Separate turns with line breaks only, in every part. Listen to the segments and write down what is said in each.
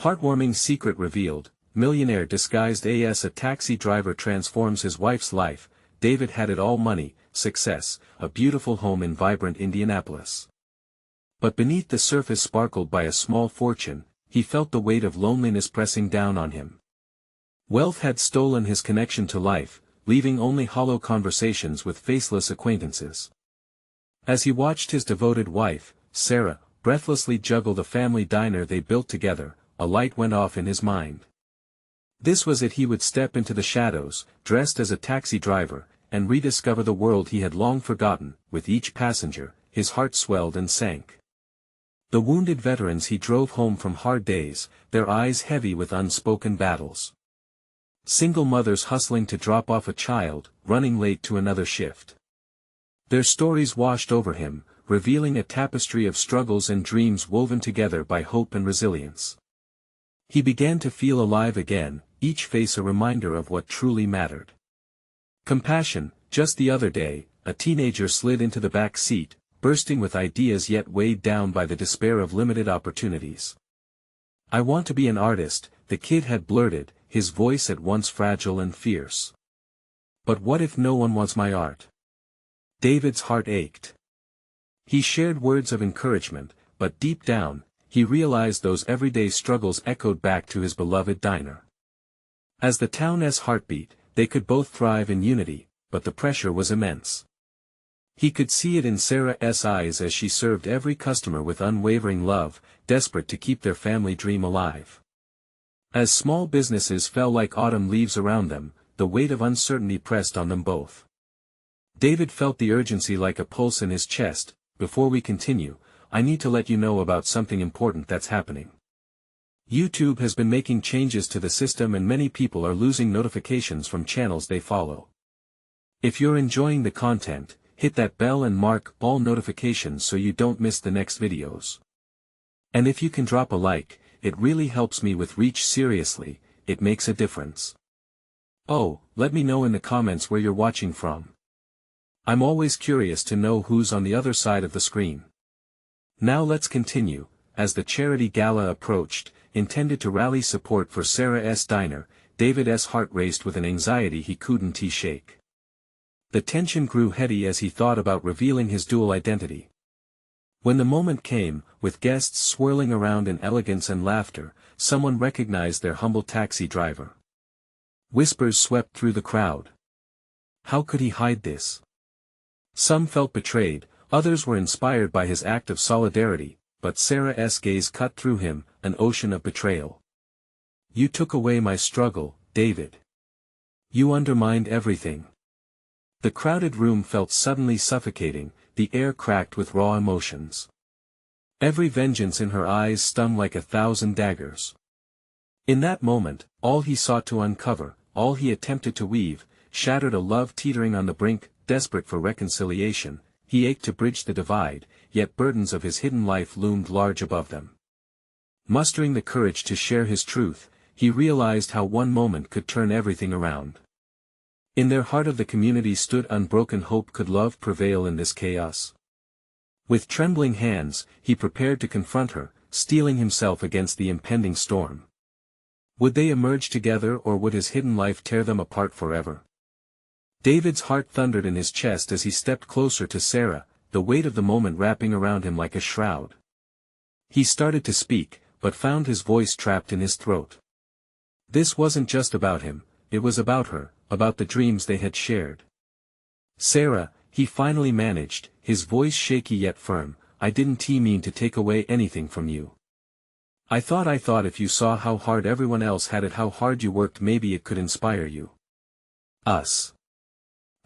Heartwarming secret revealed, millionaire disguised as a taxi driver transforms his wife's life. David had it all: money, success, a beautiful home in vibrant Indianapolis. But beneath the surface sparkled by a small fortune, he felt the weight of loneliness pressing down on him. Wealth had stolen his connection to life, leaving only hollow conversations with faceless acquaintances. As he watched his devoted wife, Sarah, breathlessly juggle the family diner they built together, a light went off in his mind. This was it: he would step into the shadows, dressed as a taxi driver, and rediscover the world he had long forgotten. With each passenger, his heart swelled and sank. The wounded veterans he drove home from hard days, their eyes heavy with unspoken battles. Single mothers hustling to drop off a child, running late to another shift. Their stories washed over him, revealing a tapestry of struggles and dreams woven together by hope and resilience. He began to feel alive again, each face a reminder of what truly mattered. Compassion. Just the other day, a teenager slid into the back seat, bursting with ideas yet weighed down by the despair of limited opportunities. "I want to be an artist," the kid had blurted, his voice at once fragile and fierce. "But what if no one wants my art?" David's heart ached. He shared words of encouragement, but deep down, he realized those everyday struggles echoed back to his beloved diner. As the town's heartbeat, they could both thrive in unity, but the pressure was immense. He could see it in Sarah's eyes as she served every customer with unwavering love, desperate to keep their family dream alive. As small businesses fell like autumn leaves around them, the weight of uncertainty pressed on them both. David felt the urgency like a pulse in his chest. "Before we continue, I need to let you know about something important that's happening. YouTube has been making changes to the system and many people are losing notifications from channels they follow. If you're enjoying the content, hit that bell and mark all notifications so you don't miss the next videos. And if you can drop a like, it really helps me with reach. Seriously, it makes a difference. Oh, let me know in the comments where you're watching from. I'm always curious to know who's on the other side of the screen." Now let's continue. As the charity gala approached, intended to rally support for Sarah's diner, David's heart raced with an anxiety he couldn't shake. The tension grew heady as he thought about revealing his dual identity. When the moment came, with guests swirling around in elegance and laughter, someone recognized their humble taxi driver. Whispers swept through the crowd. How could he hide this? Some felt betrayed, others were inspired by his act of solidarity, but Sarah's gaze cut through him, an ocean of betrayal. "You took away my struggle, David. You undermined everything." The crowded room felt suddenly suffocating, the air cracked with raw emotions. Every vengeance in her eyes stung like 1,000 daggers. In that moment, all he sought to uncover, all he attempted to weave, shattered: a love teetering on the brink, desperate for reconciliation. He ached to bridge the divide, yet burdens of his hidden life loomed large above them. Mustering the courage to share his truth, he realized how one moment could turn everything around. In their heart of the community stood unbroken hope. Could love prevail in this chaos? With trembling hands, he prepared to confront her, steeling himself against the impending storm. Would they emerge together, or would his hidden life tear them apart forever? David's heart thundered in his chest as he stepped closer to Sarah, the weight of the moment wrapping around him like a shroud. He started to speak, but found his voice trapped in his throat. This wasn't just about him, it was about her, about the dreams they had shared. "Sarah," he finally managed, his voice shaky yet firm, "I didn't mean to take away anything from you. I thought if you saw how hard everyone else had it, how hard you worked, maybe it could inspire you." Us.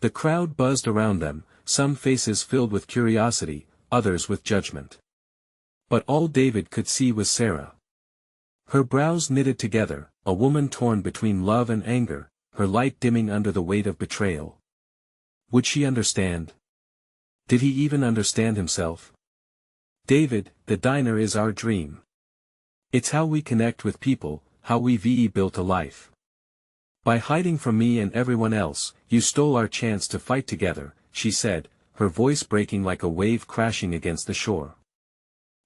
The crowd buzzed around them, some faces filled with curiosity, others with judgment. But all David could see was Sarah. Her brows knitted together, a woman torn between love and anger, her light dimming under the weight of betrayal. Would she understand? Did he even understand himself? "David, the diner is our dream. It's how we connect with people, how we've built a life. By hiding from me and everyone else, you stole our chance to fight together," she said, her voice breaking like a wave crashing against the shore.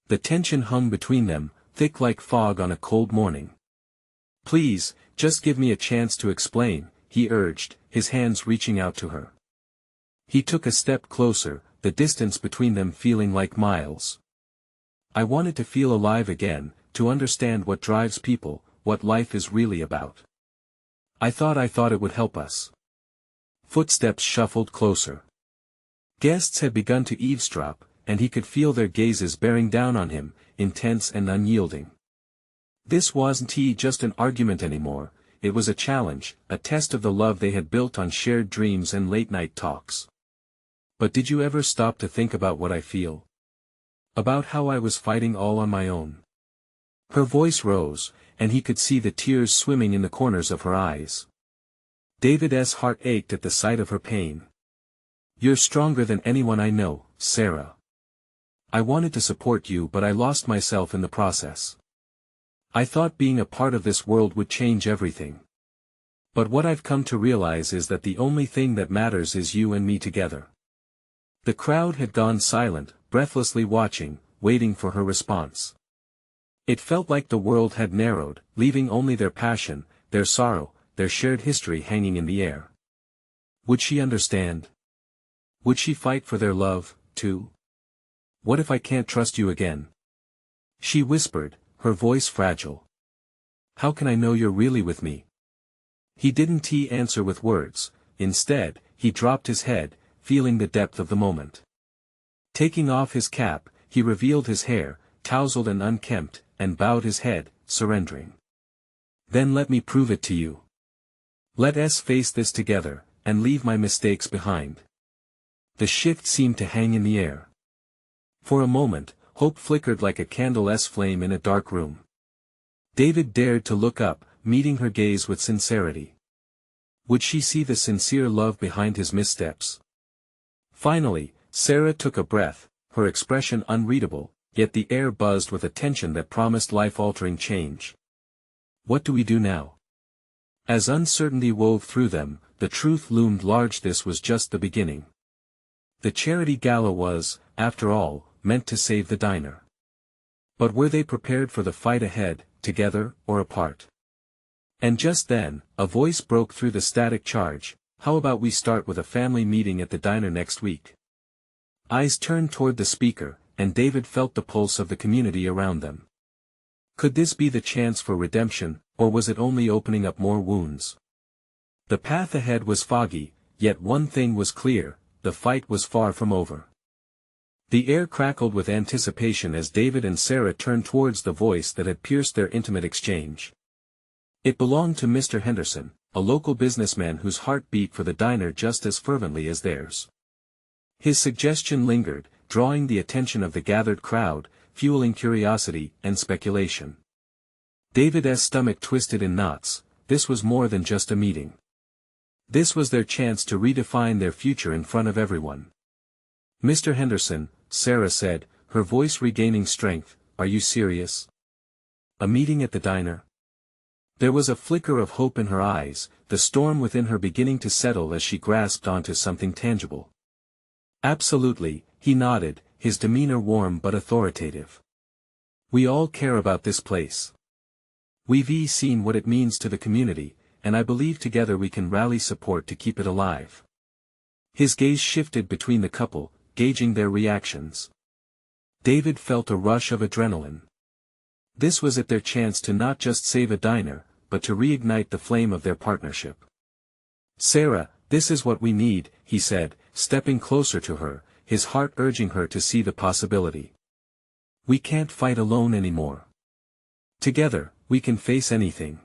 The tension hung between them, thick like fog on a cold morning. "Please, just give me a chance to explain," he urged, his hands reaching out to her. He took a step closer, the distance between them feeling like miles. "I wanted to feel alive again, to understand what drives people, what life is really about. I thought it would help us." Footsteps shuffled closer. Guests had begun to eavesdrop, and he could feel their gazes bearing down on him, intense and unyielding. This wasn't just an argument anymore, it was a challenge, a test of the love they had built on shared dreams and late-night talks. "But did you ever stop to think about what I feel? About how I was fighting all on my own?" Her voice rose, and he could see the tears swimming in the corners of her eyes. David's heart ached at the sight of her pain. "You're stronger than anyone I know, Sarah. I wanted to support you, but I lost myself in the process. I thought being a part of this world would change everything. But what I've come to realize is that the only thing that matters is you and me together." The crowd had gone silent, breathlessly watching, waiting for her response. It felt like the world had narrowed, leaving only their passion, their sorrow, their shared history hanging in the air. Would she understand? Would she fight for their love, too? "What if I can't trust you again?" she whispered, her voice fragile. "How can I know you're really with me?" He didn't answer with words, instead, he dropped his head, feeling the depth of the moment. Taking off his cap, he revealed his hair, tousled and unkempt, and bowed his head, surrendering. "Then let me prove it to you. Let us face this together, and leave my mistakes behind." The shift seemed to hang in the air. For a moment, hope flickered like a candle's flame in a dark room. David dared to look up, meeting her gaze with sincerity. Would she see the sincere love behind his missteps? Finally, Sarah took a breath, her expression unreadable, yet the air buzzed with a tension that promised life-altering change. "What do we do now?" As uncertainty wove through them, the truth loomed large: this was just the beginning. The charity gala was, after all, meant to save the diner. But were they prepared for the fight ahead, together, or apart? And just then, a voice broke through the static charge: "How about we start with a family meeting at the diner next week?" Eyes turned toward the speaker, and David felt the pulse of the community around them. Could this be the chance for redemption, or was it only opening up more wounds? The path ahead was foggy, yet one thing was clear: the fight was far from over. The air crackled with anticipation as David and Sarah turned towards the voice that had pierced their intimate exchange. It belonged to Mr. Henderson, a local businessman whose heart beat for the diner just as fervently as theirs. His suggestion lingered, drawing the attention of the gathered crowd, fueling curiosity and speculation. David's stomach twisted in knots. This was more than just a meeting. This was their chance to redefine their future in front of everyone. "Mr. Henderson," Sarah said, her voice regaining strength, "are you serious? A meeting at the diner?" There was a flicker of hope in her eyes, the storm within her beginning to settle as she grasped onto something tangible. "Absolutely," he nodded, his demeanor warm but authoritative. "We all care about this place. We've seen what it means to the community, and I believe together we can rally support to keep it alive." His gaze shifted between the couple, gauging their reactions. David felt a rush of adrenaline. This was their chance to not just save a diner, but to reignite the flame of their partnership. "Sarah, this is what we need," he said, stepping closer to her, his heart urging her to see the possibility. "We can't fight alone anymore. Together, we can face anything.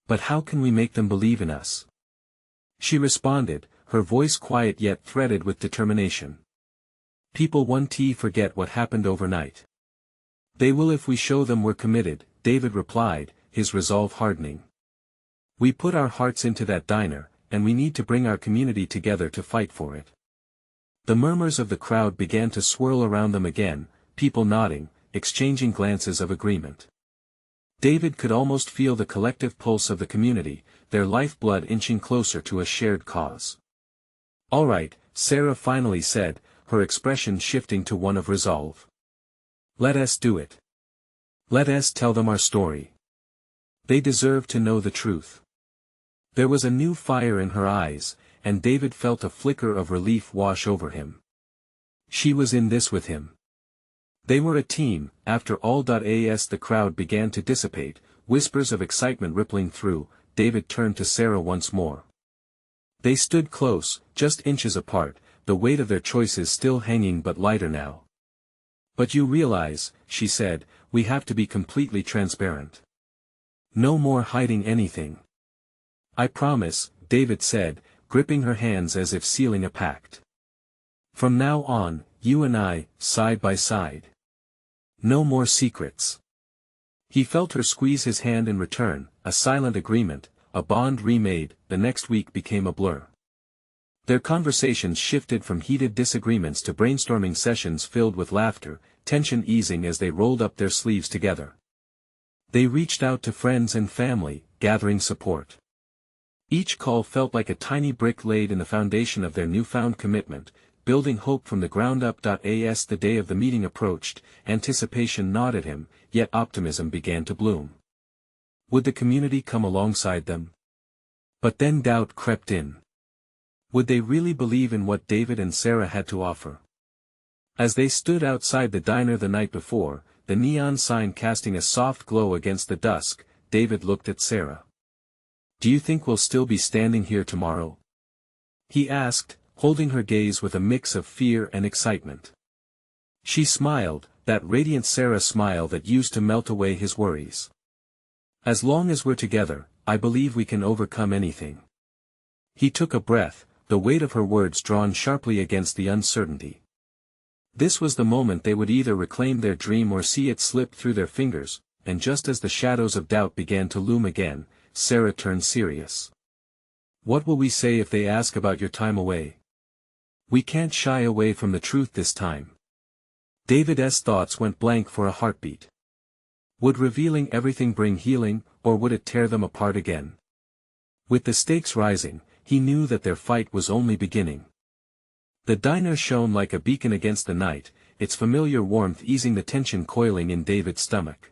But how can we make them believe in us?" She responded, her voice quiet yet threaded with determination. "People won't forget what happened overnight. They will if we show them we're committed," David replied, his resolve hardening. "We put our hearts into that diner, and we need to bring our community together to fight for it." The murmurs of the crowd began to swirl around them again, people nodding, exchanging glances of agreement. David could almost feel the collective pulse of the community, their lifeblood inching closer to a shared cause. "All right," Sarah finally said, her expression shifting to one of resolve. "Let us do it. Let us tell them our story. They deserve to know the truth. There was a new fire in her eyes, and David felt a flicker of relief wash over him. She was in this with him. They were a team, after all. As the crowd began to dissipate, whispers of excitement rippling through, David turned to Sarah once more. They stood close, just inches apart, the weight of their choices still hanging but lighter now. But you realize, she said, we have to be completely transparent. No more hiding anything. I promise, David said, gripping her hands as if sealing a pact. From now on, you and I, side by side. No more secrets. He felt her squeeze his hand in return, a silent agreement, a bond remade. The next week became a blur. Their conversations shifted from heated disagreements to brainstorming sessions filled with laughter, tension easing as they rolled up their sleeves together. They reached out to friends and family, gathering support. Each call felt like a tiny brick laid in the foundation of their newfound commitment, building hope from the ground up. As the day of the meeting approached, anticipation gnawed at him, yet optimism began to bloom. Would the community come alongside them? But then doubt crept in. Would they really believe in what David and Sarah had to offer? As they stood outside the diner the night before, the neon sign casting a soft glow against the dusk, David looked at Sarah. Do you think we'll still be standing here tomorrow? He asked, holding her gaze with a mix of fear and excitement. She smiled, that radiant Sarah smile that used to melt away his worries. As long as we're together, I believe we can overcome anything. He took a breath, the weight of her words drawn sharply against the uncertainty. This was the moment they would either reclaim their dream or see it slip through their fingers, and just as the shadows of doubt began to loom again, Sarah turned serious. What will we say if they ask about your time away? We can't shy away from the truth this time. David's thoughts went blank for a heartbeat. Would revealing everything bring healing, or would it tear them apart again? With the stakes rising, he knew that their fight was only beginning. The diner shone like a beacon against the night, its familiar warmth easing the tension coiling in David's stomach.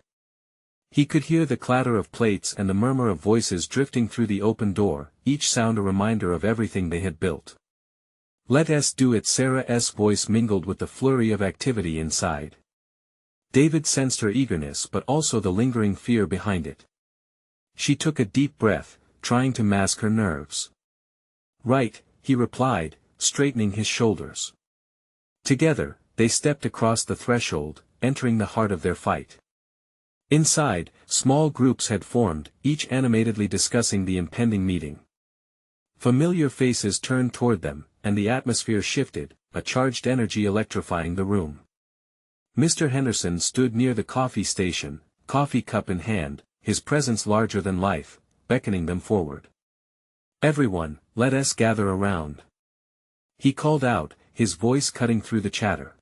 He could hear the clatter of plates and the murmur of voices drifting through the open door, each sound a reminder of everything they had built. Let us do it. Sarah's voice mingled with the flurry of activity inside. David sensed her eagerness but also the lingering fear behind it. She took a deep breath, trying to mask her nerves. Right, he replied, straightening his shoulders. Together, they stepped across the threshold, entering the heart of their fight. Inside, small groups had formed, each animatedly discussing the impending meeting. Familiar faces turned toward them, and the atmosphere shifted, a charged energy electrifying the room. Mr. Henderson stood near the coffee station, coffee cup in hand, his presence larger than life, beckoning them forward. Everyone, let us gather around. He called out, his voice cutting through the chatter.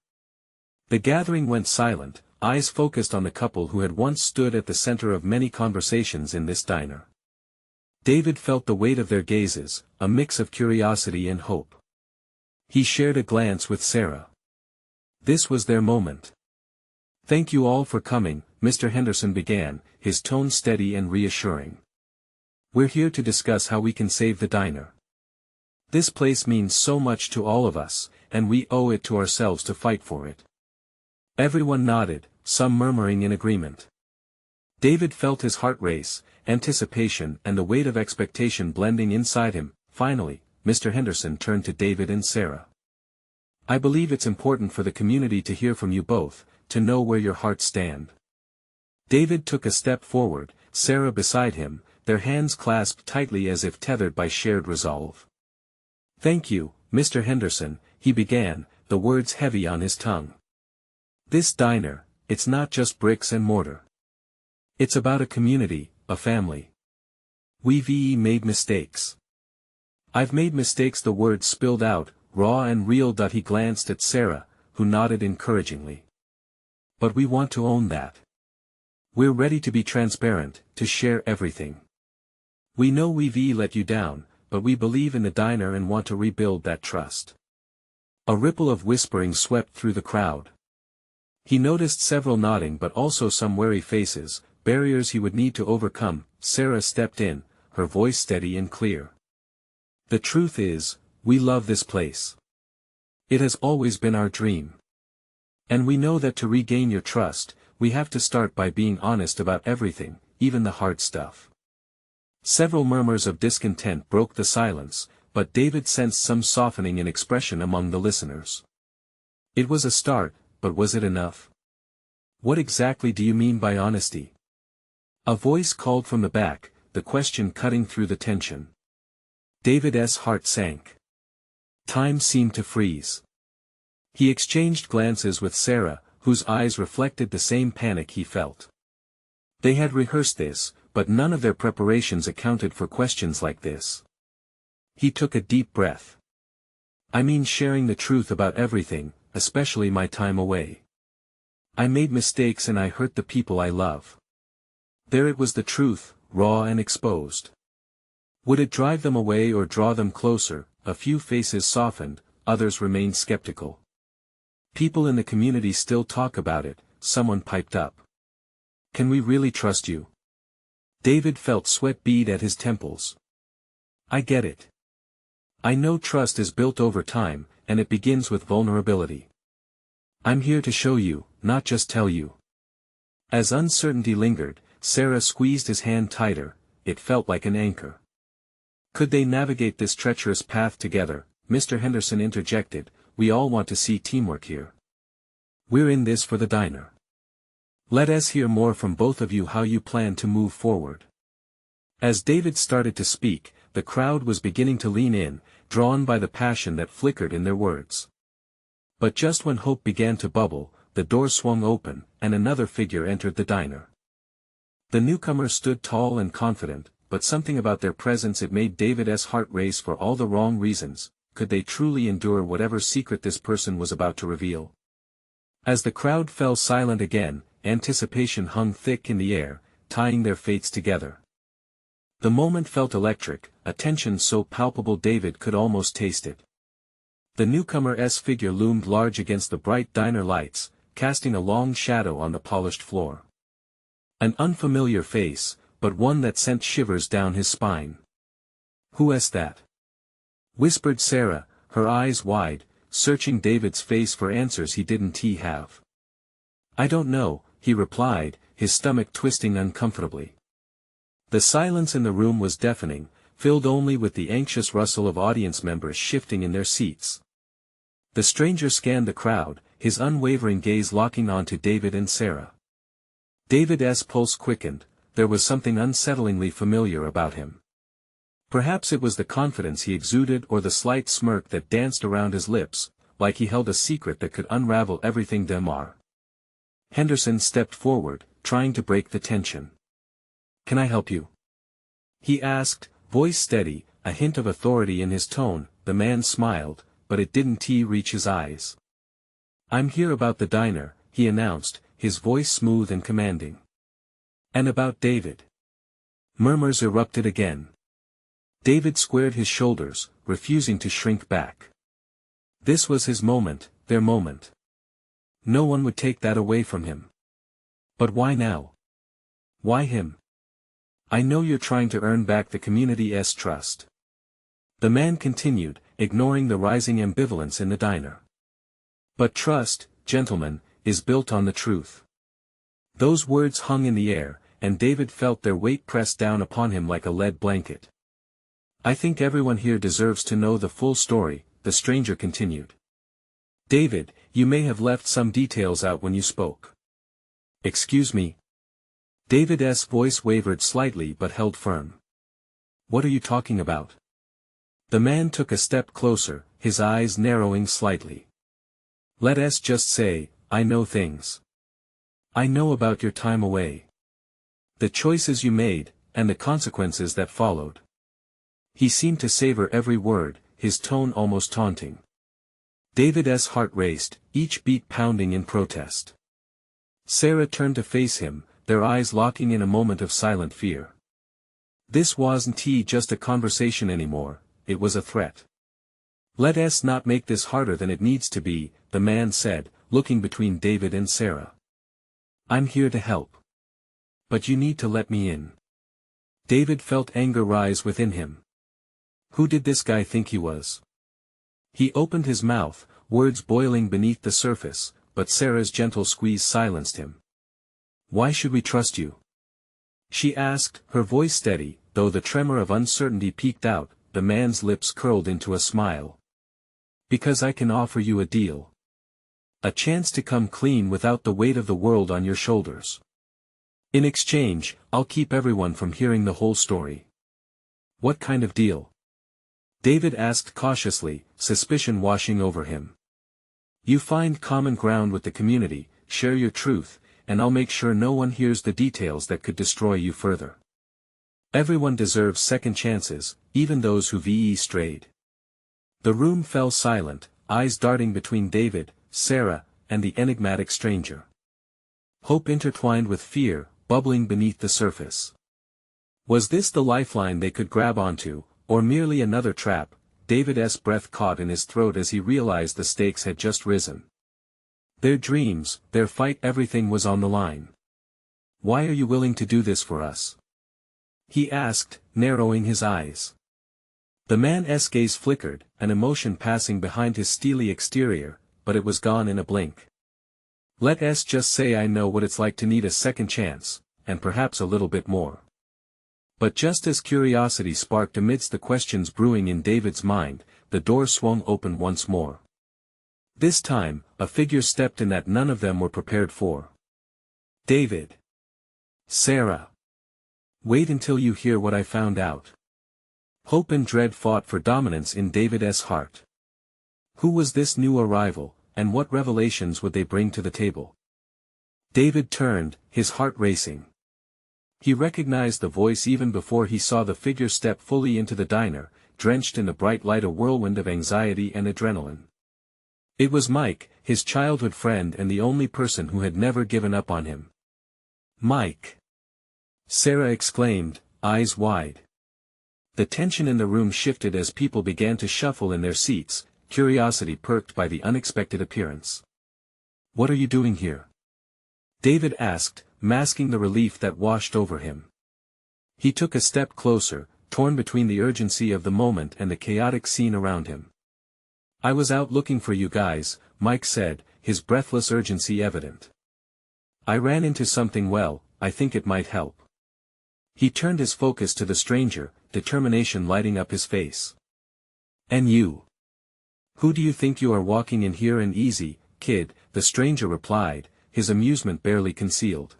The gathering went silent, eyes focused on the couple who had once stood at the center of many conversations in this diner. David felt the weight of their gazes, a mix of curiosity and hope. He shared a glance with Sarah. This was their moment. Thank you all for coming, Mr. Henderson began, his tone steady and reassuring. We're here to discuss how we can save the diner. This place means so much to all of us, and we owe it to ourselves to fight for it. Everyone nodded, some murmuring in agreement. David felt his heart race, anticipation and the weight of expectation blending inside him. Finally, Mr. Henderson turned to David and Sarah. I believe it's important for the community to hear from you both, to know where your hearts stand. David took a step forward, Sarah beside him, their hands clasped tightly as if tethered by shared resolve. Thank you, Mr. Henderson, he began, the words heavy on his tongue. This diner, it's not just bricks and mortar. It's about a community, a family. We've made mistakes. I've made mistakes. The words spilled out, raw and real. He glanced at Sarah, who nodded encouragingly. But we want to own that. We're ready to be transparent, to share everything. We know we've let you down, but we believe in the diner and want to rebuild that trust. A ripple of whispering swept through the crowd. He noticed several nodding but also some wary faces, barriers he would need to overcome. Sarah stepped in, her voice steady and clear. The truth is, we love this place. It has always been our dream. And we know that to regain your trust, we have to start by being honest about everything, even the hard stuff. Several murmurs of discontent broke the silence, but David sensed some softening in expression among the listeners. It was a start, but was it enough? What exactly do you mean by honesty? A voice called from the back, the question cutting through the tension. David's heart sank. Time seemed to freeze. He exchanged glances with Sarah, whose eyes reflected the same panic he felt. They had rehearsed this, but none of their preparations accounted for questions like this. He took a deep breath. I mean sharing the truth about everything, especially my time away. I made mistakes and I hurt the people I love. There it was, the truth, raw and exposed. Would it drive them away or draw them closer? A few faces softened, others remained skeptical. People in the community still talk about it, someone piped up. Can we really trust you? David felt sweat bead at his temples. I get it. I know trust is built over time, and it begins with vulnerability. I'm here to show you, not just tell you. As uncertainty lingered, Sarah squeezed his hand tighter. It felt like an anchor. Could they navigate this treacherous path together? Mr. Henderson interjected, we all want to see teamwork here. We're in this for the diner. Let us hear more from both of you how you plan to move forward. As David started to speak, the crowd was beginning to lean in, drawn by the passion that flickered in their words. But just when hope began to bubble, the door swung open, and another figure entered the diner. The newcomer stood tall and confident, but something about their presence, it made David's heart race for all the wrong reasons. Could they truly endure whatever secret this person was about to reveal? As the crowd fell silent again, anticipation hung thick in the air, tying their fates together. The moment felt electric, a tension so palpable David could almost taste it. The newcomer's figure loomed large against the bright diner lights, casting a long shadow on the polished floor. An unfamiliar face, but one that sent shivers down his spine. Who is that? Whispered Sarah, her eyes wide, searching David's face for answers he didn't have. I don't know, he replied, his stomach twisting uncomfortably. The silence in the room was deafening, filled only with the anxious rustle of audience members shifting in their seats. The stranger scanned the crowd, his unwavering gaze locking onto David and Sarah. David's pulse quickened, there was something unsettlingly familiar about him. Perhaps it was the confidence he exuded or the slight smirk that danced around his lips, like he held a secret that could unravel everything. Demar. Henderson stepped forward, trying to break the tension. Can I help you? He asked, voice steady, a hint of authority in his tone. The man smiled, but it didn't reach his eyes. I'm here about the diner, he announced, his voice smooth and commanding. And about David. Murmurs erupted again. David squared his shoulders, refusing to shrink back. This was his moment, their moment. No one would take that away from him. But why now? Why him? I know you're trying to earn back the community's trust. The man continued, ignoring the rising ambivalence in the diner. But trust, gentlemen, is built on the truth. Those words hung in the air, and David felt their weight pressed down upon him like a lead blanket. I think everyone here deserves to know the full story, the stranger continued. David, you may have left some details out when you spoke. Excuse me? David's voice wavered slightly but held firm. What are you talking about? The man took a step closer, his eyes narrowing slightly. Let us just say, I know things. I know about your time away. The choices you made, and the consequences that followed. He seemed to savor every word, his tone almost taunting. David's heart raced, each beat pounding in protest. Sarah turned to face him, their eyes locking in a moment of silent fear. This wasn't just a conversation anymore, it was a threat. Let us not make this harder than it needs to be, the man said, looking between David and Sarah. I'm here to help. But you need to let me in. David felt anger rise within him. Who did this guy think he was? He opened his mouth, words boiling beneath the surface, but Sarah's gentle squeeze silenced him. Why should we trust you? She asked, her voice steady, though the tremor of uncertainty peeked out. The man's lips curled into a smile. Because I can offer you a deal. A chance to come clean without the weight of the world on your shoulders. In exchange, I'll keep everyone from hearing the whole story. What kind of deal? David asked cautiously, suspicion washing over him. You find common ground with the community, share your truth, and I'll make sure no one hears the details that could destroy you further. Everyone deserves second chances, even those who strayed. The room fell silent, eyes darting between David, Sarah, and the enigmatic stranger. Hope intertwined with fear, bubbling beneath the surface. Was this the lifeline they could grab onto, or merely another trap? David's breath caught in his throat as he realized the stakes had just risen. Their dreams, their fight, everything was on the line. Why are you willing to do this for us? He asked, narrowing his eyes. The man's gaze flickered, an emotion passing behind his steely exterior, but it was gone in a blink. Let's just say I know what it's like to need a second chance, and perhaps a little bit more. But just as curiosity sparked amidst the questions brewing in David's mind, the door swung open once more. This time, a figure stepped in that none of them were prepared for. David. Sarah. Wait until you hear what I found out. Hope and dread fought for dominance in David's heart. Who was this new arrival, and what revelations would they bring to the table? David turned, his heart racing. He recognized the voice even before he saw the figure step fully into the diner, drenched in the bright light, a whirlwind of anxiety and adrenaline. It was Mike, his childhood friend and the only person who had never given up on him. Mike! Sarah exclaimed, eyes wide. The tension in the room shifted as people began to shuffle in their seats, curiosity perked by the unexpected appearance. What are you doing here? David asked, masking the relief that washed over him. He took a step closer, torn between the urgency of the moment and the chaotic scene around him. I was out looking for you guys, Mike said, his breathless urgency evident. I ran into something, well, I think it might help. He turned his focus to the stranger, determination lighting up his face. And you? Who do you think you are walking in here? And easy, kid, the stranger replied, his amusement barely concealed.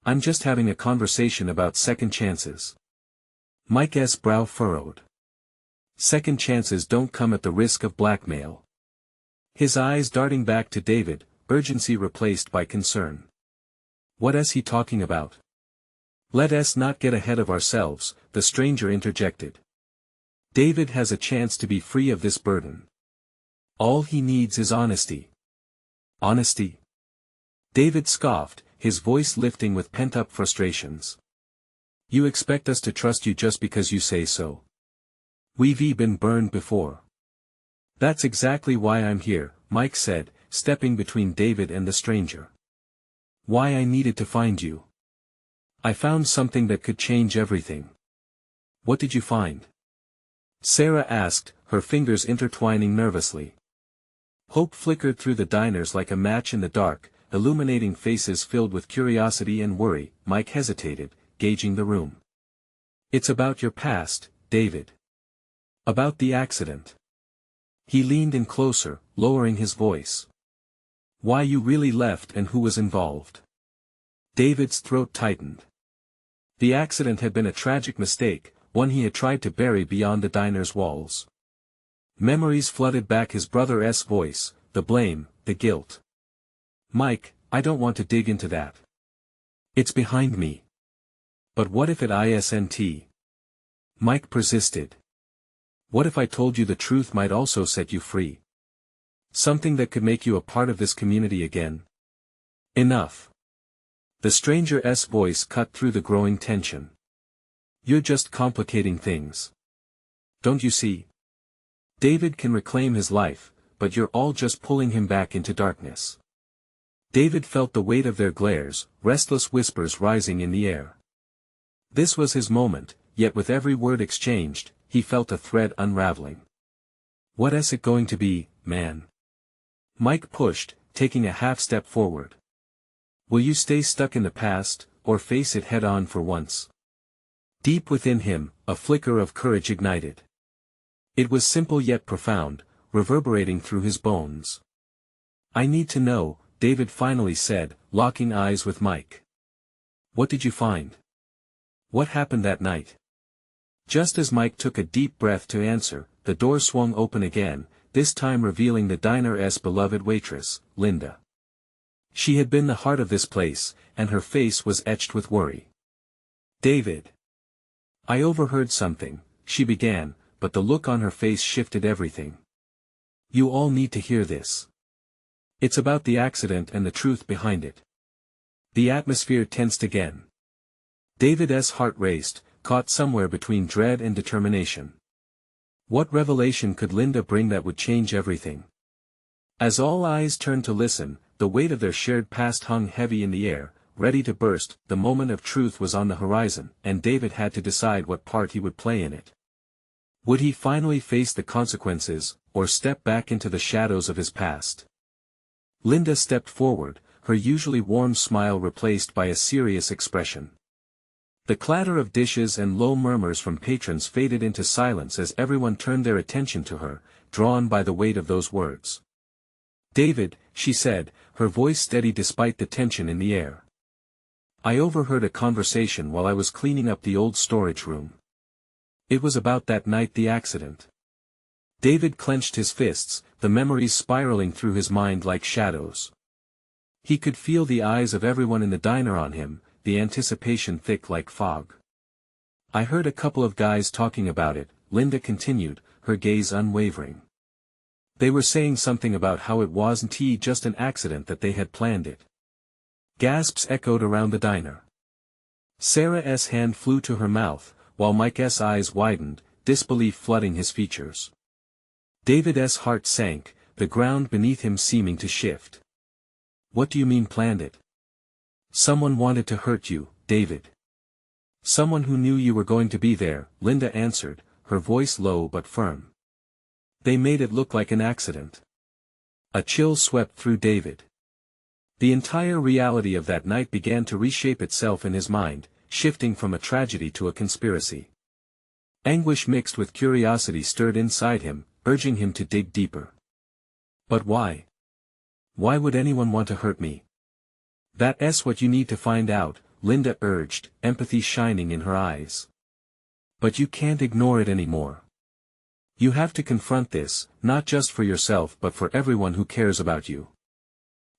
I'm just having a conversation about second chances. Mike's brow furrowed. Second chances don't come at the risk of blackmail. His eyes darting back to David, urgency replaced by concern. What is he talking about? Let us not get ahead of ourselves, the stranger interjected. David has a chance to be free of this burden. All he needs is honesty. Honesty? David scoffed, his voice lifting with pent-up frustrations. You expect us to trust you just because you say so? We've been burned before. That's exactly why I'm here, Mike said, stepping between David and the stranger. Why I needed to find you. I found something that could change everything. What did you find? Sarah asked, her fingers intertwining nervously. Hope flickered through the diners like a match in the dark, illuminating faces filled with curiosity and worry. Mike hesitated, gauging the room. It's about your past, David. About the accident. He leaned in closer, lowering his voice. Why you really left and who was involved. David's throat tightened. The accident had been a tragic mistake, one he had tried to bury beyond the diner's walls. Memories flooded back his brother's voice, the blame, the guilt. Mike, I don't want to dig into that. It's behind me. But what if it isn't? Mike persisted. What if I told you the truth might also set you free? Something that could make you a part of this community again. Enough. The stranger's voice cut through the growing tension. You're just complicating things. Don't you see? David can reclaim his life, but you're all just pulling him back into darkness. David felt the weight of their glares, restless whispers rising in the air. This was his moment, yet with every word exchanged, he felt a thread unraveling. What's it going to be, man? Mike pushed, taking a half step forward. Will you stay stuck in the past, or face it head-on for once? Deep within him, a flicker of courage ignited. It was simple yet profound, reverberating through his bones. I need to know, David finally said, locking eyes with Mike. What did you find? What happened that night? Just as Mike took a deep breath to answer, the door swung open again, this time revealing the diner's beloved waitress, Linda. She had been the heart of this place, and her face was etched with worry. David. I overheard something, she began, but the look on her face shifted everything. You all need to hear this. It's about the accident and the truth behind it. The atmosphere tensed again. David's heart raced, caught somewhere between dread and determination. What revelation could Linda bring that would change everything? As all eyes turned to listen, the weight of their shared past hung heavy in the air, ready to burst. The moment of truth was on the horizon, and David had to decide what part he would play in it. Would he finally face the consequences, or step back into the shadows of his past? Linda stepped forward, her usually warm smile replaced by a serious expression. The clatter of dishes and low murmurs from patrons faded into silence as everyone turned their attention to her, drawn by the weight of those words. David, she said, her voice steady despite the tension in the air. I overheard a conversation while I was cleaning up the old storage room. It was about that night, the accident. David clenched his fists, the memories spiraling through his mind like shadows. He could feel the eyes of everyone in the diner on him, the anticipation thick like fog. I heard a couple of guys talking about it, Linda continued, her gaze unwavering. They were saying something about how it wasn't just an accident, that they had planned it. Gasps echoed around the diner. Sarah's hand flew to her mouth, while Mike's eyes widened, disbelief flooding his features. David's heart sank, the ground beneath him seeming to shift. What do you mean planned it? Someone wanted to hurt you, David. Someone who knew you were going to be there, Linda answered, her voice low but firm. They made it look like an accident. A chill swept through David. The entire reality of that night began to reshape itself in his mind, shifting from a tragedy to a conspiracy. Anguish mixed with curiosity stirred inside him, urging him to dig deeper. But why? Why would anyone want to hurt me? That's what you need to find out, Linda urged, empathy shining in her eyes. But you can't ignore it anymore. You have to confront this, not just for yourself but for everyone who cares about you.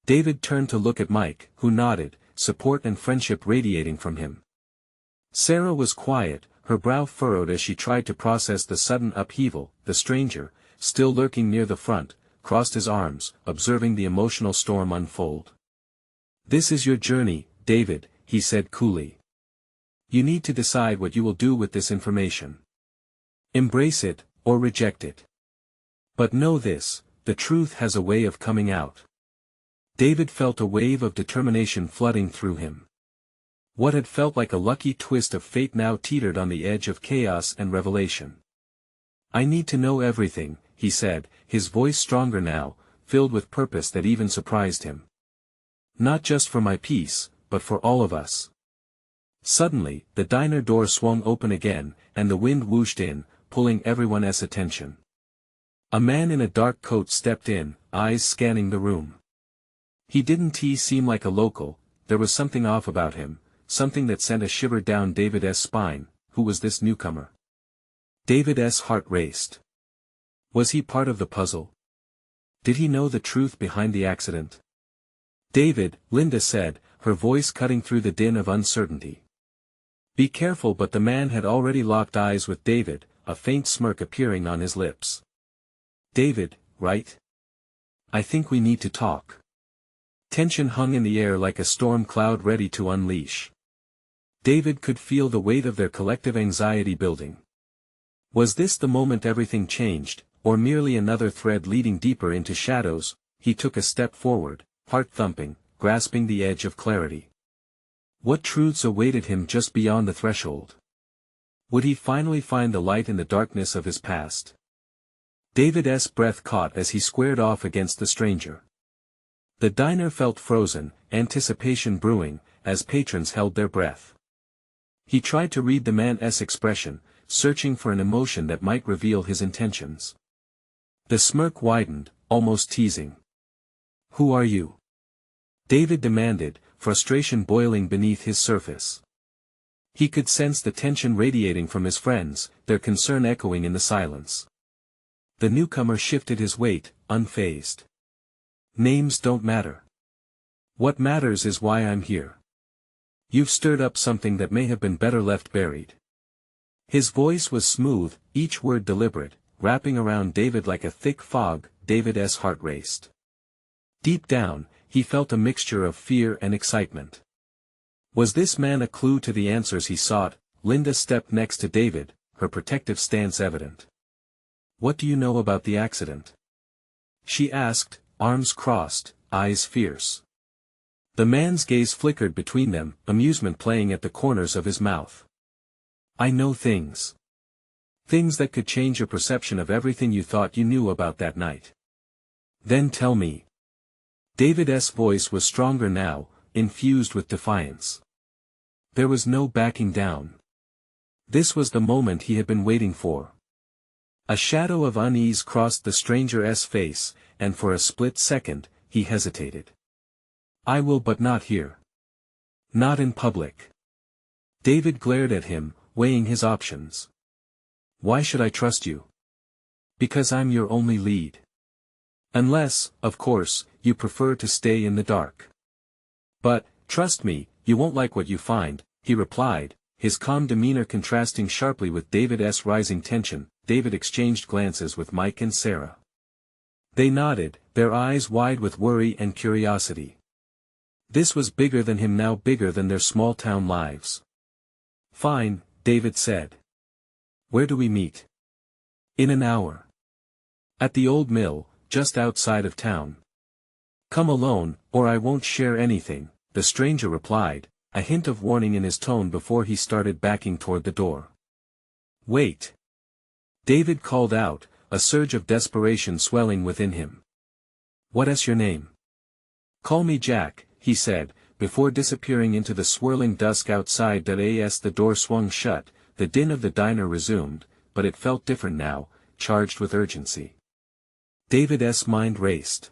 David turned to look at Mike, who nodded, support and friendship radiating from him. Sarah was quiet, her brow furrowed as she tried to process the sudden upheaval. The stranger, still lurking near the front, crossed his arms, observing the emotional storm unfold. This is your journey, David, he said coolly. You need to decide what you will do with this information. Embrace it, or reject it. But know this, the truth has a way of coming out. David felt a wave of determination flooding through him. What had felt like a lucky twist of fate now teetered on the edge of chaos and revelation. I need to know everything, he said, his voice stronger now, filled with purpose that even surprised him. Not just for my peace, but for all of us. Suddenly, the diner door swung open again, and the wind whooshed in, pulling everyone's attention. A man in a dark coat stepped in, eyes scanning the room. He didn't seem like a local, there was something off about him, something that sent a shiver down David's spine. Who was this newcomer? David's heart raced. Was he part of the puzzle? Did he know the truth behind the accident? David, Linda said, her voice cutting through the din of uncertainty. Be careful, but the man had already locked eyes with David, a faint smirk appearing on his lips. David, right? I think we need to talk. Tension hung in the air like a storm cloud ready to unleash. David could feel the weight of their collective anxiety building. Was this the moment everything changed, or merely another thread leading deeper into shadows, he took a step forward, heart thumping, grasping the edge of clarity. What truths awaited him just beyond the threshold? Would he finally find the light in the darkness of his past? David's breath caught as he squared off against the stranger. The diner felt frozen, anticipation brewing, as patrons held their breath. He tried to read the man's expression, searching for an emotion that might reveal his intentions. The smirk widened, almost teasing. "Who are you?" David demanded, frustration boiling beneath his surface. He could sense the tension radiating from his friends, their concern echoing in the silence. The newcomer shifted his weight, unfazed. "Names don't matter. What matters is why I'm here. You've stirred up something that may have been better left buried." His voice was smooth, each word deliberate, wrapping around David like a thick fog. David's heart raced. Deep down, he felt a mixture of fear and excitement. Was this man a clue to the answers he sought? Linda stepped next to David, her protective stance evident. "What do you know about the accident?" she asked, arms crossed, eyes fierce. The man's gaze flickered between them, amusement playing at the corners of his mouth. "I know things. Things that could change your perception of everything you thought you knew about that night." "Then tell me." David's voice was stronger now, infused with defiance. There was no backing down. This was the moment he had been waiting for. A shadow of unease crossed the stranger's face, and for a split second, he hesitated. "I will, but not here. Not in public." David glared at him, weighing his options. "Why should I trust you?" "Because I'm your only lead. Unless, of course, you prefer to stay in the dark. But, trust me, you won't like what you find," he replied, his calm demeanor contrasting sharply with David's rising tension. David exchanged glances with Mike and Sarah. They nodded, their eyes wide with worry and curiosity. This was bigger than him now, bigger than their small-town lives. "Fine," David said. "Where do we meet?" "In an hour. At the old mill, just outside of town." "Come alone, or I won't share anything," the stranger replied, a hint of warning in his tone before he started backing toward the door. "Wait!" David called out, a surge of desperation swelling within him. "What's your name?" "Call me Jack," he said, before disappearing into the swirling dusk outside. As the door swung shut, the din of the diner resumed, but it felt different now, charged with urgency. David's mind raced.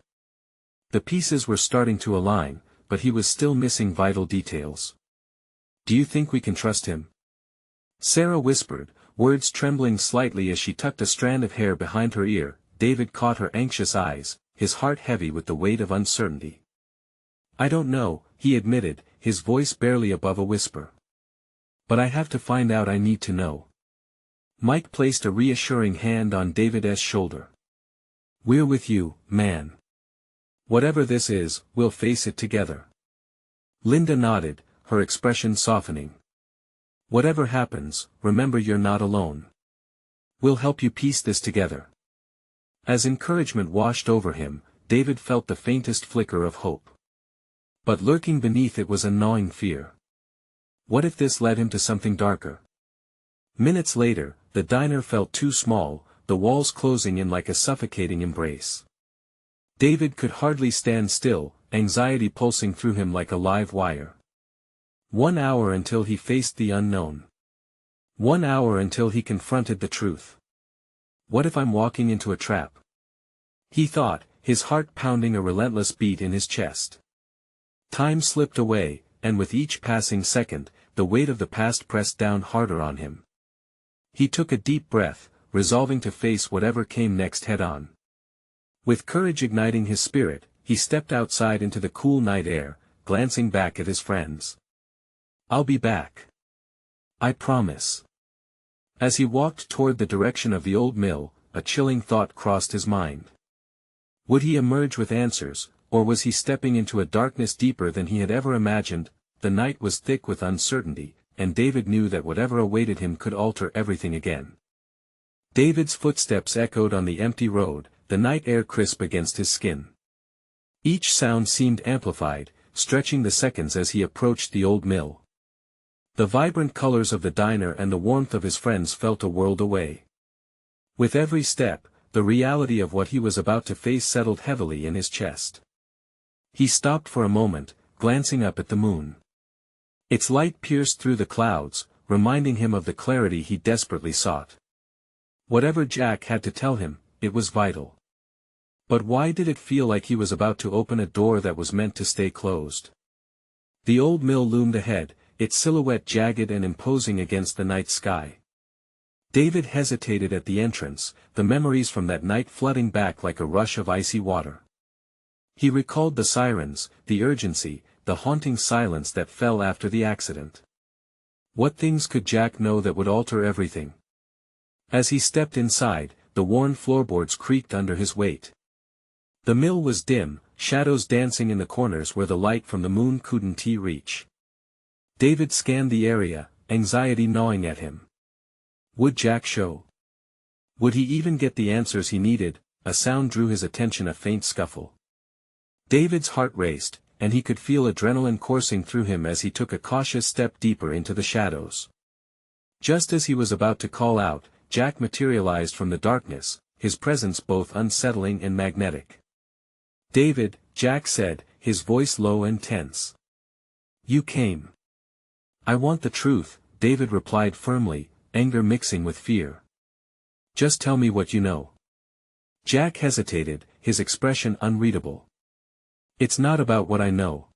The pieces were starting to align, but he was still missing vital details. "Do you think we can trust him?" Sarah whispered, words trembling slightly as she tucked a strand of hair behind her ear. David caught her anxious eyes, his heart heavy with the weight of uncertainty. "I don't know," he admitted, his voice barely above a whisper. "But I have to find out. I need to know." Mike placed a reassuring hand on David's shoulder. "We're with you, man. Whatever this is, we'll face it together." Linda nodded, her expression softening. "Whatever happens, remember you're not alone. We'll help you piece this together." As encouragement washed over him, David felt the faintest flicker of hope. But lurking beneath it was a gnawing fear. What if this led him to something darker? Minutes later, the diner felt too small, the walls closing in like a suffocating embrace. David could hardly stand still, anxiety pulsing through him like a live wire. 1 hour until he faced the unknown. 1 hour until he confronted the truth. What if I'm walking into a trap? He thought, his heart pounding a relentless beat in his chest. Time slipped away, and with each passing second, the weight of the past pressed down harder on him. He took a deep breath, resolving to face whatever came next head-on. With courage igniting his spirit, he stepped outside into the cool night air, glancing back at his friends. "I'll be back. I promise." As he walked toward the direction of the old mill, a chilling thought crossed his mind. Would he emerge with answers, or was he stepping into a darkness deeper than he had ever imagined? The night was thick with uncertainty, and David knew that whatever awaited him could alter everything again. David's footsteps echoed on the empty road, the night air crisp against his skin. Each sound seemed amplified, stretching the seconds as he approached the old mill. The vibrant colors of the diner and the warmth of his friends felt a world away. With every step, the reality of what he was about to face settled heavily in his chest. He stopped for a moment, glancing up at the moon. Its light pierced through the clouds, reminding him of the clarity he desperately sought. Whatever Jack had to tell him, it was vital. But why did it feel like he was about to open a door that was meant to stay closed? The old mill loomed ahead, its silhouette jagged and imposing against the night sky. David hesitated at the entrance, the memories from that night flooding back like a rush of icy water. He recalled the sirens, the urgency, the haunting silence that fell after the accident. What things could Jack know that would alter everything? As he stepped inside, the worn floorboards creaked under his weight. The mill was dim, shadows dancing in the corners where the light from the moon couldn't reach. David scanned the area, anxiety gnawing at him. Would Jack show? Would he even get the answers he needed? A sound drew his attention, a faint scuffle. David's heart raced, and he could feel adrenaline coursing through him as he took a cautious step deeper into the shadows. Just as he was about to call out, Jack materialized from the darkness, his presence both unsettling and magnetic. "David," Jack said, his voice low and tense. "You came." "I want the truth," David replied firmly, anger mixing with fear. "Just tell me what you know." Jack hesitated, his expression unreadable. "It's not about what I know.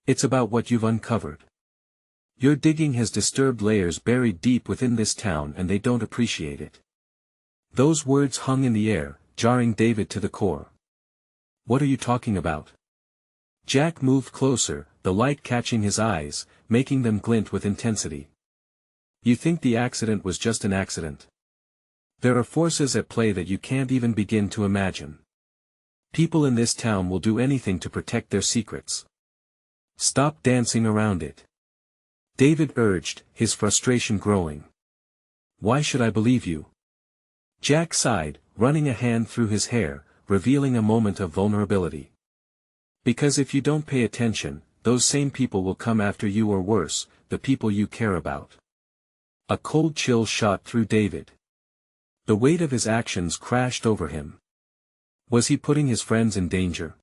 It's about what you've uncovered. Your digging has disturbed layers buried deep within this town and they don't appreciate it." Those words hung in the air, jarring David to the core. "What are you talking about?" Jack moved closer, the light catching his eyes, making them glint with intensity. "You think the accident was just an accident? There are forces at play that you can't even begin to imagine. People in this town will do anything to protect their secrets. Stop dancing around it," David urged, his frustration growing. "Why should I believe you?" Jack sighed, running a hand through his hair, revealing a moment of vulnerability. "Because if you don't pay attention, those same people will come after you, or worse, the people you care about." A cold chill shot through David. The weight of his actions crashed over him. Was he putting his friends in danger?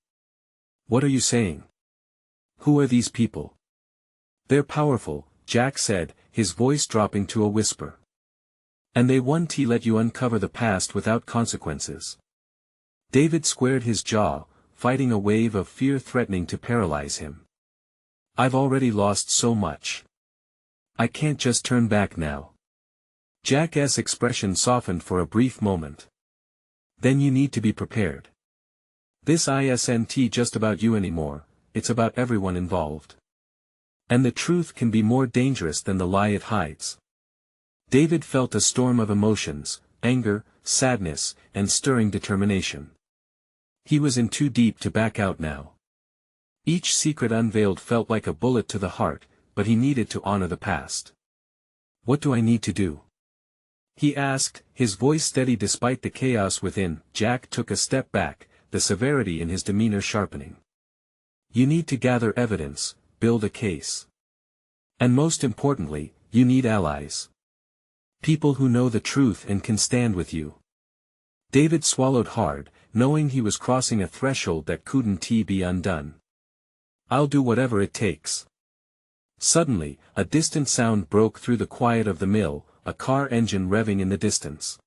"What are you saying? Who are these people?" "They're powerful," Jack said, his voice dropping to a whisper. "And they won't let you uncover the past without consequences." David squared his jaw, fighting a wave of fear threatening to paralyze him. "I've already lost so much. I can't just turn back now." Jack's expression softened for a brief moment. "Then you need to be prepared. This isn't just about you anymore, it's about everyone involved. And the truth can be more dangerous than the lie it hides." David felt a storm of emotions, anger, sadness, and stirring determination. He was in too deep to back out now. Each secret unveiled felt like a bullet to the heart, but he needed to honor the past. "What do I need to do?" he asked, his voice steady despite the chaos within. Jack took a step back, the severity in his demeanor sharpening. "You need to gather evidence, build a case. And most importantly, you need allies. People who know the truth and can stand with you." David swallowed hard, knowing he was crossing a threshold that couldn't be undone. "I'll do whatever it takes." Suddenly, a distant sound broke through the quiet of the mill, a car engine revving in the distance.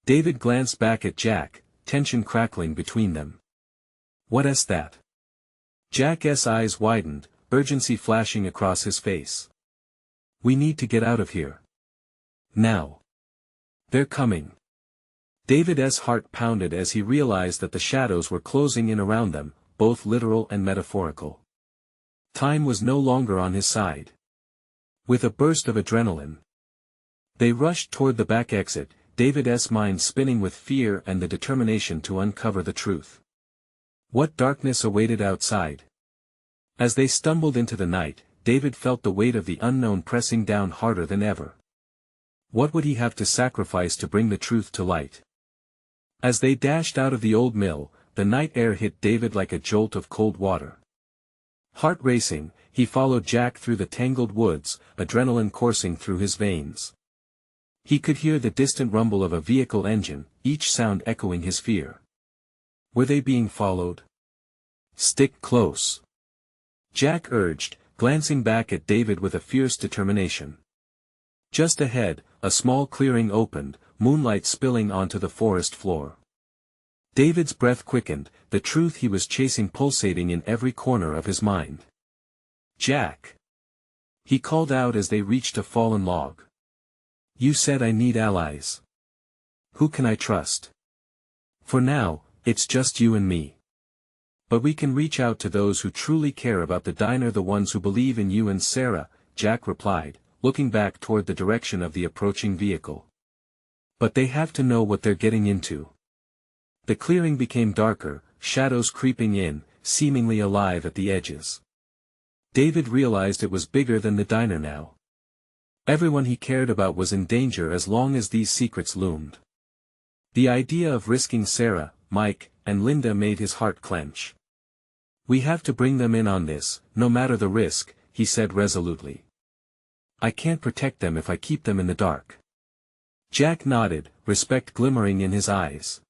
David glanced back at Jack, tension crackling between them. "What's that?" Jack's eyes widened, urgency flashing across his face. "We need to get out of here. Now. They're coming." David's heart pounded as he realized that the shadows were closing in around them, both literal and metaphorical. Time was no longer on his side. With a burst of adrenaline, they rushed toward the back exit, David's mind spinning with fear and the determination to uncover the truth. What darkness awaited outside? As they stumbled into the night, David felt the weight of the unknown pressing down harder than ever. What would he have to sacrifice to bring the truth to light? As they dashed out of the old mill, the night air hit David like a jolt of cold water. Heart racing, he followed Jack through the tangled woods, adrenaline coursing through his veins. He could hear the distant rumble of a vehicle engine, each sound echoing his fear. Were they being followed? Stick close, Jack urged, glancing back at David with a fierce determination. Just ahead, a small clearing opened, moonlight spilling onto the forest floor. David's breath quickened, the truth he was chasing pulsating in every corner of his mind. Jack! He called out as they reached a fallen log. You said I need allies. Who can I trust? For now, it's just you and me. But we can reach out to those who truly care about the diner, the ones who believe in you and Sarah, Jack replied, looking back toward the direction of the approaching vehicle. But they have to know what they're getting into. The clearing became darker, shadows creeping in, seemingly alive at the edges. David realized it was bigger than the diner now. Everyone he cared about was in danger as long as these secrets loomed. The idea of risking Sarah, Mike, and Linda made his heart clench. We have to bring them in on this, no matter the risk, he said resolutely. I can't protect them if I keep them in the dark. Jack nodded, respect glimmering in his eyes.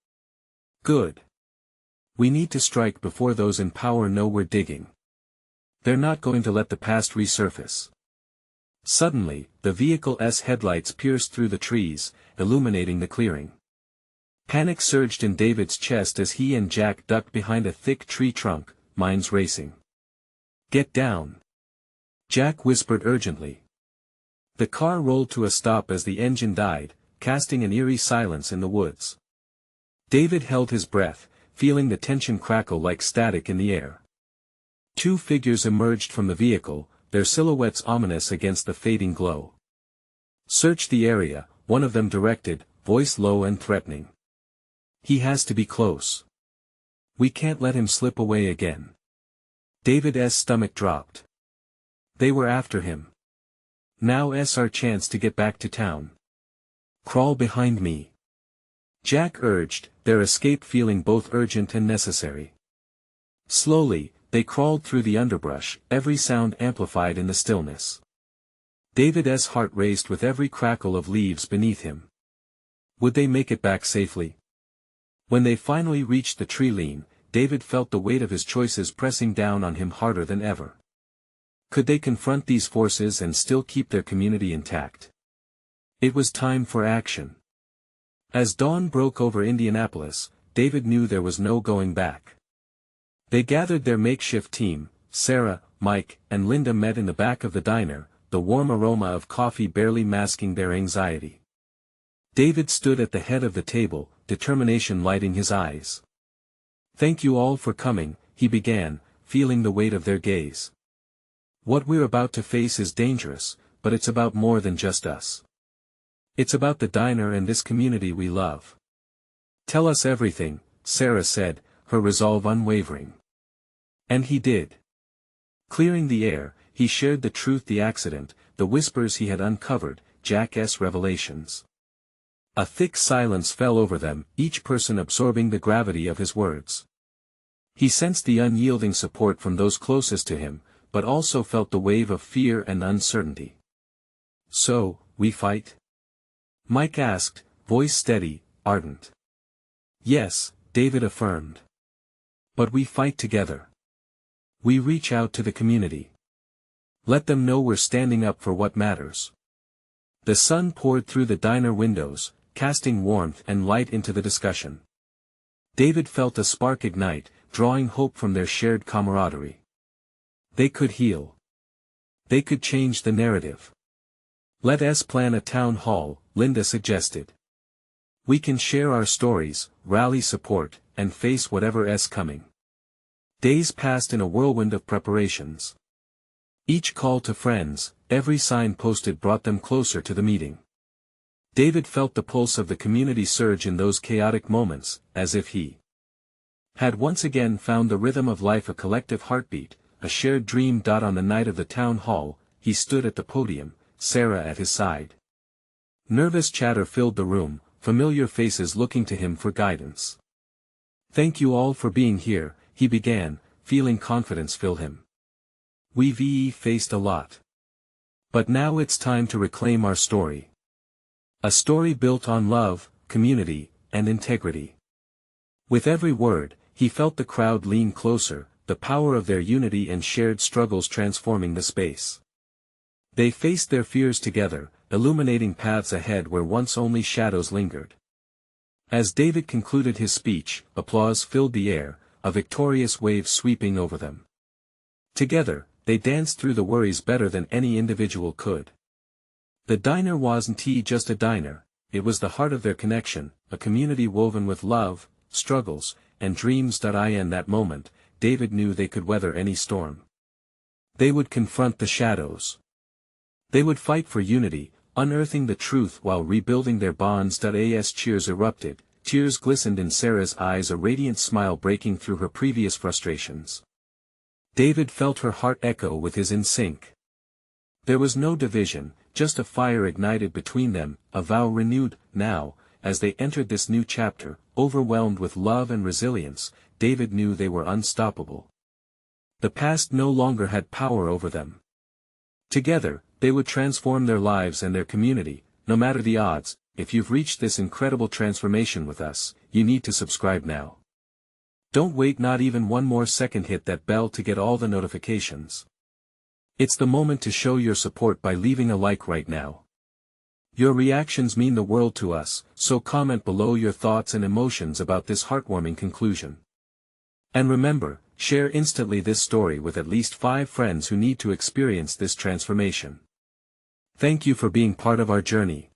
Good. We need to strike before those in power know we're digging. They're not going to let the past resurface. Suddenly, the vehicle's headlights pierced through the trees, illuminating the clearing. Panic surged in David's chest as he and Jack ducked behind a thick tree trunk, minds racing. Get down! Jack whispered urgently. The car rolled to a stop as the engine died, casting an eerie silence in the woods. David held his breath, feeling the tension crackle like static in the air. Two figures emerged from the vehicle, their silhouettes ominous against the fading glow. Search the area, one of them directed, voice low and threatening. He has to be close. We can't let him slip away again. David's stomach dropped. They were after him. Now's our chance to get back to town. Crawl behind me. Jack urged, their escape feeling both urgent and necessary. Slowly, they crawled through the underbrush, every sound amplified in the stillness. David's heart raced with every crackle of leaves beneath him. Would they make it back safely? When they finally reached the tree line, David felt the weight of his choices pressing down on him harder than ever. Could they confront these forces and still keep their community intact? It was time for action. As dawn broke over Indianapolis, David knew there was no going back. They gathered their makeshift team. Sarah, Mike, and Linda met in the back of the diner, the warm aroma of coffee barely masking their anxiety. David stood at the head of the table, determination lighting his eyes. Thank you all for coming, he began, feeling the weight of their gaze. What we're about to face is dangerous, but it's about more than just us. It's about the diner and this community we love. Tell us everything, Sarah said, her resolve unwavering. And he did. Clearing the air, he shared the truth, the accident, the whispers he had uncovered, Jack's revelations. A thick silence fell over them, each person absorbing the gravity of his words. He sensed the unyielding support from those closest to him, but also felt the wave of fear and uncertainty. So, we fight? Mike asked, voice steady, ardent. Yes, David affirmed. But we fight together. We reach out to the community. Let them know we're standing up for what matters. The sun poured through the diner windows, casting warmth and light into the discussion. David felt a spark ignite, drawing hope from their shared camaraderie. They could heal. They could change the narrative. Let us plan a town hall, Linda suggested. We can share our stories, rally support, and face whatever's coming. Days passed in a whirlwind of preparations. Each call to friends, every sign posted brought them closer to the meeting. David felt the pulse of the community surge in those chaotic moments, as if he had once again found the rhythm of life, a collective heartbeat, a shared dream. On the night of the town hall, he stood at the podium, Sarah at his side. Nervous chatter filled the room, familiar faces looking to him for guidance. "Thank you all for being here," he began, feeling confidence fill him. "We've faced a lot. But now it's time to reclaim our story. A story built on love, community, and integrity." With every word, he felt the crowd lean closer, the power of their unity and shared struggles transforming the space. They faced their fears together, illuminating paths ahead where once only shadows lingered. As David concluded his speech, applause filled the air, a victorious wave sweeping over them. Together, they danced through the worries better than any individual could. The diner wasn't just a diner, it was the heart of their connection, a community woven with love, struggles, and dreams. In that moment, David knew they could weather any storm. They would confront the shadows. They would fight for unity, unearthing the truth while rebuilding their bonds. As cheers erupted, tears glistened in Sarah's eyes, a radiant smile breaking through her previous frustrations. David felt her heart echo with his in sync. There was no division, just a fire ignited between them, a vow renewed. Now, as they entered this new chapter, overwhelmed with love and resilience, David knew they were unstoppable. The past no longer had power over them. Together, they would transform their lives and their community, no matter the odds. If you've reached this incredible transformation with us, you need to subscribe now. Don't wait not even one more second, hit that bell to get all the notifications. It's the moment to show your support by leaving a like right now. Your reactions mean the world to us, so comment below your thoughts and emotions about this heartwarming conclusion. And remember, share instantly this story with at least 5 friends who need to experience this transformation. Thank you for being part of our journey.